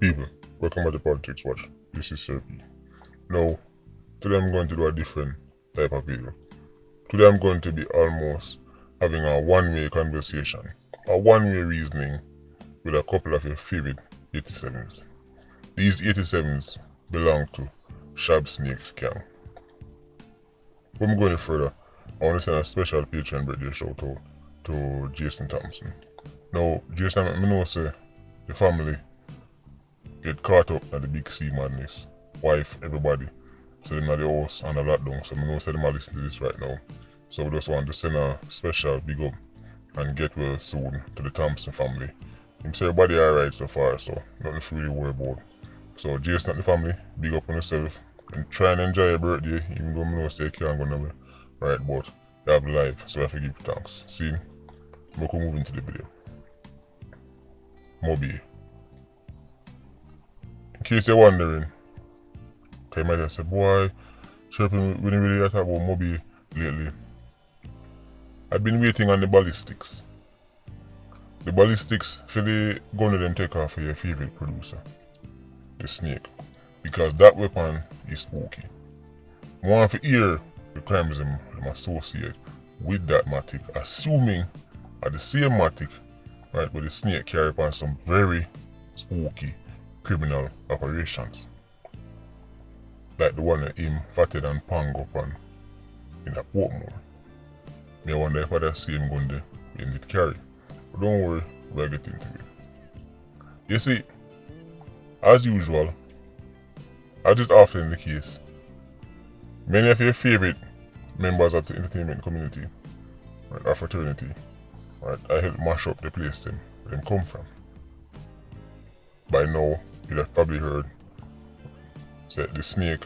People, welcome to the Politricks Watch. This is Sir P. Now, today I'm going to do a different type of video. Today I'm going to be almost having a one-way conversation, a one-way reasoning with a couple of your favorite 87s. These 87s belong to Shabsnake's gang. Before I'm going further, I want to send a special Patreon birthday shout out to Jason Thompson. Now, Jason, I know say the family get caught up at the big C madness. Wife, everybody. So they're at the house and a lockdown. So I know say them are listening to this right now. So we just want to send a special big up and get well soon to the Thompson family. Him say everybody alright so far, so nothing to really worry about. So Jason and the family, big up on yourself and try and enjoy your birthday, even though I know say you can't go nowhere. Right, but you have life, so I have to give you thanks. See, we can move into the video. Moby. In case you're wondering, you might have said, boy, chirping, we didn't really talk about Moby lately. I've been waiting on the ballistics. The ballistics for the gun that them take off for your favorite producer, the Snake. Because that weapon is spooky. I want to hear the crimes them associate with that matic, assuming at the same matic, right, but the Snake carry upon some very spooky criminal operations. Like the one that him fatted and pang up on in a Portmore. Me wonder if that same gun there in it carry. But don't worry, we'll get into it. You see, as usual, as is often the case, many of your favorite members of the entertainment community, right, our fraternity, right, I help mash up the place where them come from. By now, you'd have probably heard that the Snake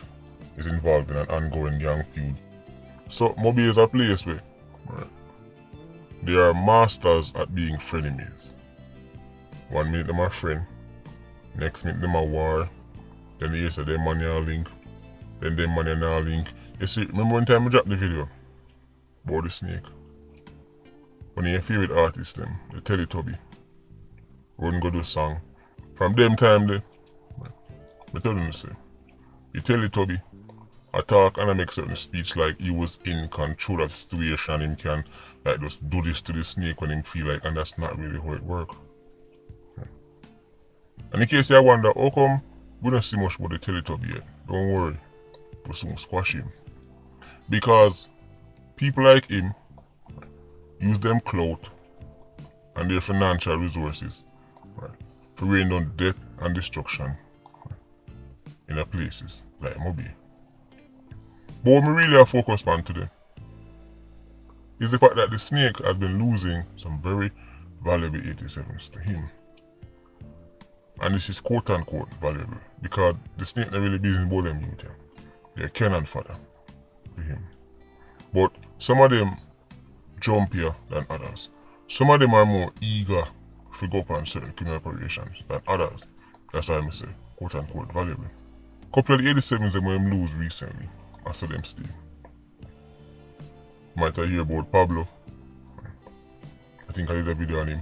is involved in an ongoing gang feud. So Moby is a place where, right, they are masters at being frenemies. 1 minute them are friend, next minute them are war, then they say them money are link, then them money now link. You see, remember one time I dropped the video about the Snake? One of your favorite artists them, the Teletubby, wouldn't go do a song. From them time there, I tell them to say, the Teletubby, I talk and I make certain speech like he was in control of the situation, him can like just do this to the Snake when him feel like, and that's not really how it works. And in case you wonder, how come we don't see much about the Teletubby yet? Don't worry, we'll soon squash him. Because people like him use them clout and their financial resources, right, to rain down death and destruction, right, in the places like Moby. But what we really are focused on today is the fact that the Snake has been losing some very valuable 87s to him. And this is quote unquote valuable because the Snake not really busy about them youth. They're cannon fodder to him. But some of them jumpier than others. Some of them are more eager to go up on certain criminal operations than others. That's why I say quote unquote valuable. Couple of the 87s them when lose recently, I saw them stay. You might have heard about Pablo. I think I did a video on him.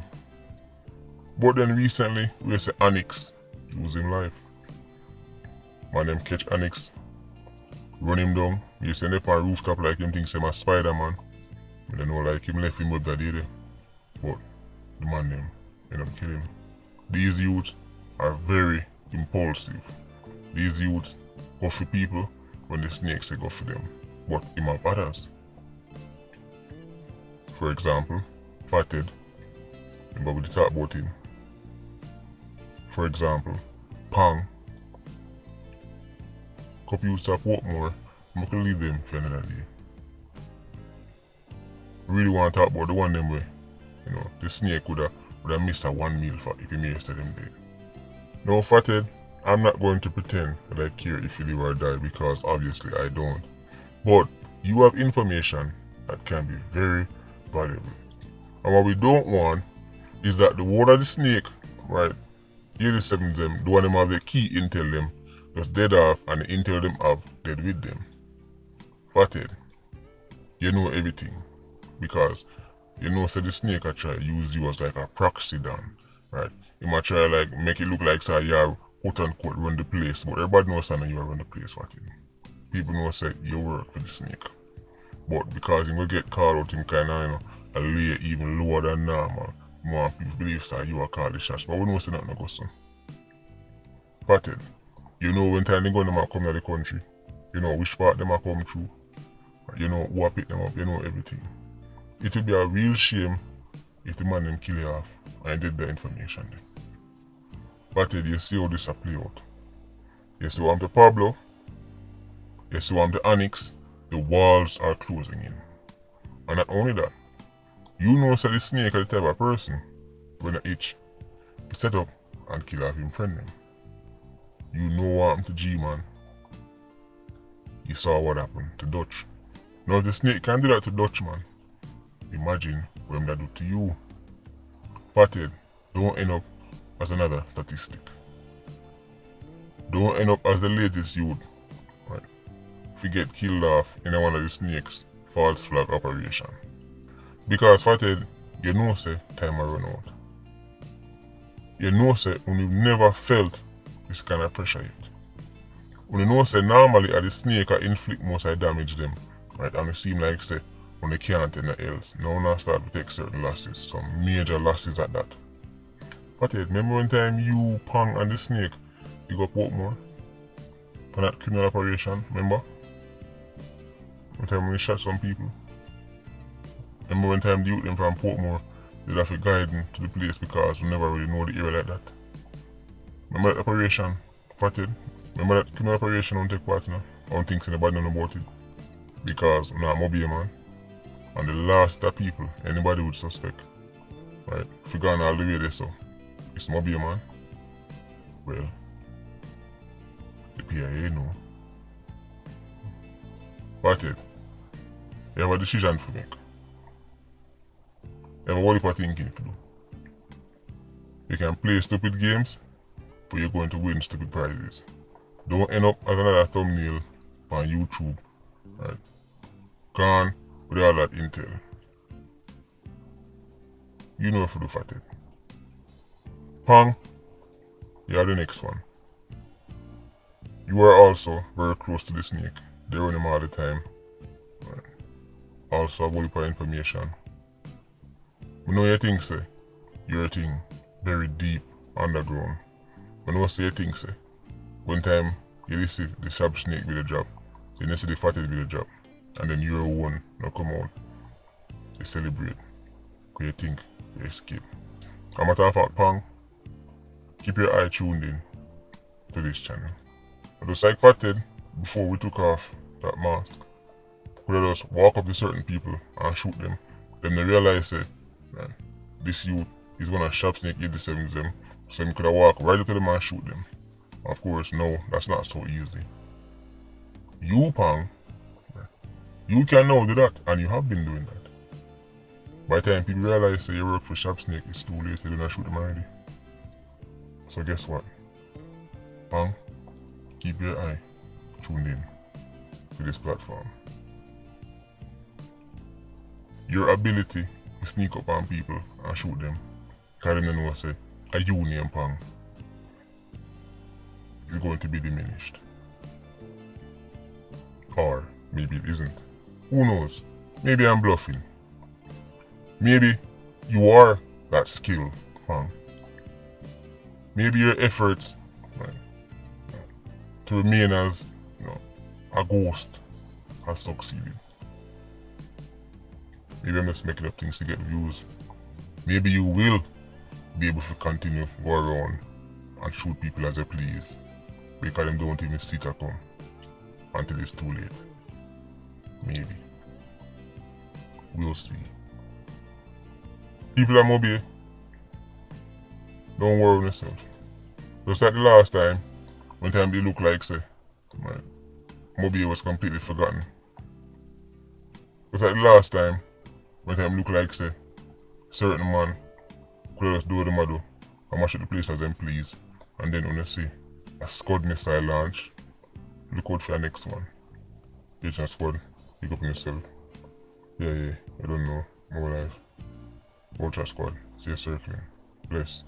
But then recently, we say Onyx lose him life. Man them catch Onyx, run him down. You send up on rooftop like him thinks him a Spider-Man. I don't know like him left him up that day there. But the man them end up killing him. These youths are very impulsive. These youths go for people when the Snake say go for them. But him have others. For example, Fatted. Remember we talk about him. For example, Pang. Couple youths at Portmore, I'm gonna leave them for another day. Really want to talk about the one them way, you know, the Snake would have missed a 1 meal for if he missed them dead. No, Fatted, I'm not going to pretend that I care if you live or die because obviously I don't. But you have information that can be very valuable. And what we don't want is that the word of the Snake, right, 87 them, the one them have the key intel them, just dead off and the intel them have dead with them. Fatted, you know everything. Because you know say the Snake I try use you as like a proxy down, right? You might try like make it look like say you're quote unquote run the place, but everybody knows that you run the place for him. People know say you work for the snake. But because he will get called out him kinda, a lay even lower than normal, more people believe that you are called the shots. But we know say nothing goes on. Fathead, you know when time they go to come to the country, you know which part them are come through, you know who pick them up, you know everything. It would be a real shame if the man them kill you off and did the information then. Fathead, you see how this a play out. You see what I'm the Pablo, you see what I'm the Annex, the walls are closing in. And not only that, you know say the snake are the type of person when a itch, he set up and kill off him friend them. You know what happened to G-Man. You saw what happened to Dutch. Now if the snake can do that to Dutch, man, imagine what that do to you. Fathead, don't end up as another statistic. Don't end up as the latest youth, right? If you get killed off in one of the snake's false flag operation. Because Fathead, you know say time will run out. You know say when you've never felt this kind of pressure yet. When you know say normally the snake inflict most of the damage them, right? And it seem like say when they can't anything else. Now when I start to take certain losses, some major losses at that. But remember one time you Pang and the snake, you got Portmore? For that criminal operation, remember? One time when you shot some people. Remember one time the youth them from Portmore, they'd have to guide them to the place because we never really know the area like that. Remember that operation, Fathead? Remember that criminal operation I don't take part in? I don't think anybody know about it. Because I'm not mobile man. And the last of people anybody would suspect. Right? If you gone all the way there so it's mobile man. Well, the PIA know. Fathead, you have a decision to make. You have a whole lot of thinking to do. You can play stupid games, but you're going to win stupid prizes. Don't end up as another thumbnail on YouTube, right? Gone with all that intel. You know if you do Fathead. Pang, you are the next one. You are also very close to the snake. They run him all the time. Right. Also a whole heap of information. We know your thing say, your thing very deep underground. We know say your thing say, one time you see the Shabsnake with a job, then you see the Fathead with a job, and then your one now come out. You celebrate, because you think you escape. A matter of fact, Pang, keep your eye tuned in to this channel. But just like Fathead, before we took off that mask, we just walk up to certain people and shoot them. Then they realize say, man, this youth is one of Shabsnake 87's them, so he could have walked right up to them and shoot them. Of course, no, that's not so easy. You, Pang, you can now do that, and you have been doing that. By the time people realize that you work for Shabsnake, it's too late, you don't shoot them already. So guess what? Pang, keep your eye tuned in to this platform. Your ability to sneak up on people and shoot them, because they know say, a union Pang is going to be diminished. Or maybe it isn't. Who knows? Maybe I'm bluffing. Maybe you are that skill, Pang. Maybe your efforts to remain as a ghost has succeeded. Maybe I'm just making up things to get views. Maybe you will be able to continue go around and shoot people as you please, because them don't even see to come until it's too late. Maybe. We'll see. People at Mobile, don't worry on yourself. Just like the last time, when time they look like say, man, Mobile was completely forgotten. Just like the last time, when time look like say, certain man could just do what them do and mash up the place as them please. And then when you see a Scud missile launch, look out for the next one. Agent Squad, pick up on yourself. Yeah, I don't know. More life. Ultra Squad, see you circling. Bless.